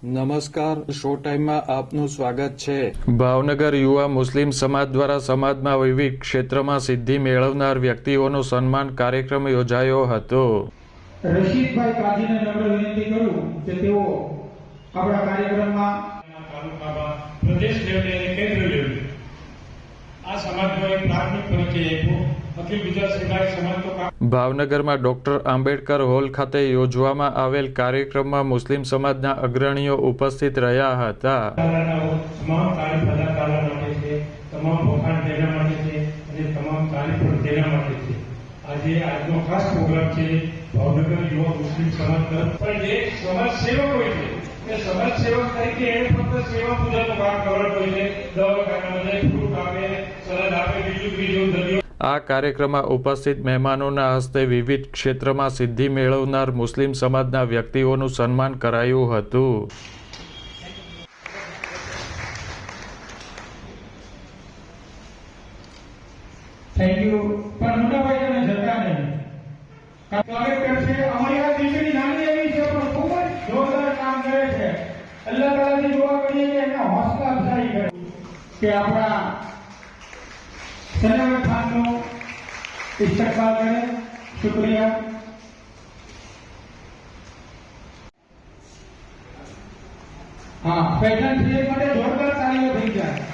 નમસ્કાર, શો ટાઈમમાં આપનું સ્વાગત છે। ભાવનગર યુવા મુસ્લિમ સમાજ દ્વારા સમાજમાં વિવિધ ક્ષેત્રમાં સિદ્ધિ મેળવનાર વ્યક્તિઓનો સન્માન કાર્યક્રમ યોજાયો હતો। રશીદભાઈ કાજીને નમ્ર વિનંતી કરું કે તેઓ આપણા કાર્યક્રમમાં તાલુકામાં પ્રદેશ લેવલે અને કેન્દ્ર લેવલે આ સમાજનો એક પ્રાથમિક પરિચય આપ્યો। અખિલ ગુજરાત સહકારી સમાજ તો ભાવનગરમાં ડોક્ટર આંબેડકર હોલ ખાતે યોજવામાં આવેલ કાર્યક્રમમાં મુસ્લિમ સમાજના અગ્રણીઓ ઉપસ્થિત રહ્યા હતા। તમામ તારીફ અદા કરવા માટે છે, તમામ વખાણ તેના માટે છે અને તમામ તારીફ પણ તેના માટે છે। આજનો ખાસ પ્રોગ્રામ છે ભાવનગર યુવા મુસ્લિમ સમાજ તરફ, પણ જે સમાજ સેવક હોય છે એ સમાજ સેવક તરીકે એને ફક્ત સેવા પૂજાનું કામ કરવાનું હોય છે। દવાખાનામાં ફ્રૂટ આપે, સલાદ આપે, બીજું દરિયો। આ કાર્યક્રમમાં ઉપસ્થિત મહેમાનોના હસ્તે વિવિધ ક્ષેત્રમાં સિદ્ધિ મેળવનાર મુસ્લિમ સમાજના વ્યક્તિઓનું સન્માન કરાયું હતું। Thank you. પણ મુન્નાભાઈ તમે જતા નહીં, કલેક્ટર છે, અમારી આ દીકરી નાની એવી છે પણ ખૂબ જ જોરદાર કામ કરે છે। અલ્લાહ તાલાથી દુઆ કરીએ કે એમના હોસલા અફઝાઈ કરે કે આપણા સનાવર ખાનનો ઇસ્તકબાલ કરે। શુક્રિયા। હા, ફેશન ક્રિએટ માટે જોરદાર તાળીઓ થઈ જાય।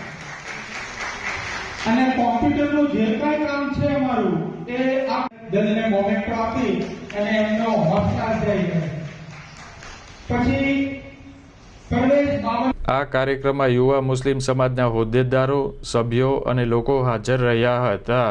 અને કોમ્પ્યુટરનું જે કાંઈ કામ છે અમારું એ આ દિલને મોમેન્ટો આપી અને એમનો હોસલા અફઝાઈ કરે। પછી પરવેશ બાવન આ કાર્યક્રમમાં યુવા મુસ્લિમ સમાજના હોદ્દેદારો, સભ્યો અને લોકો હાજર રહ્યા હતા।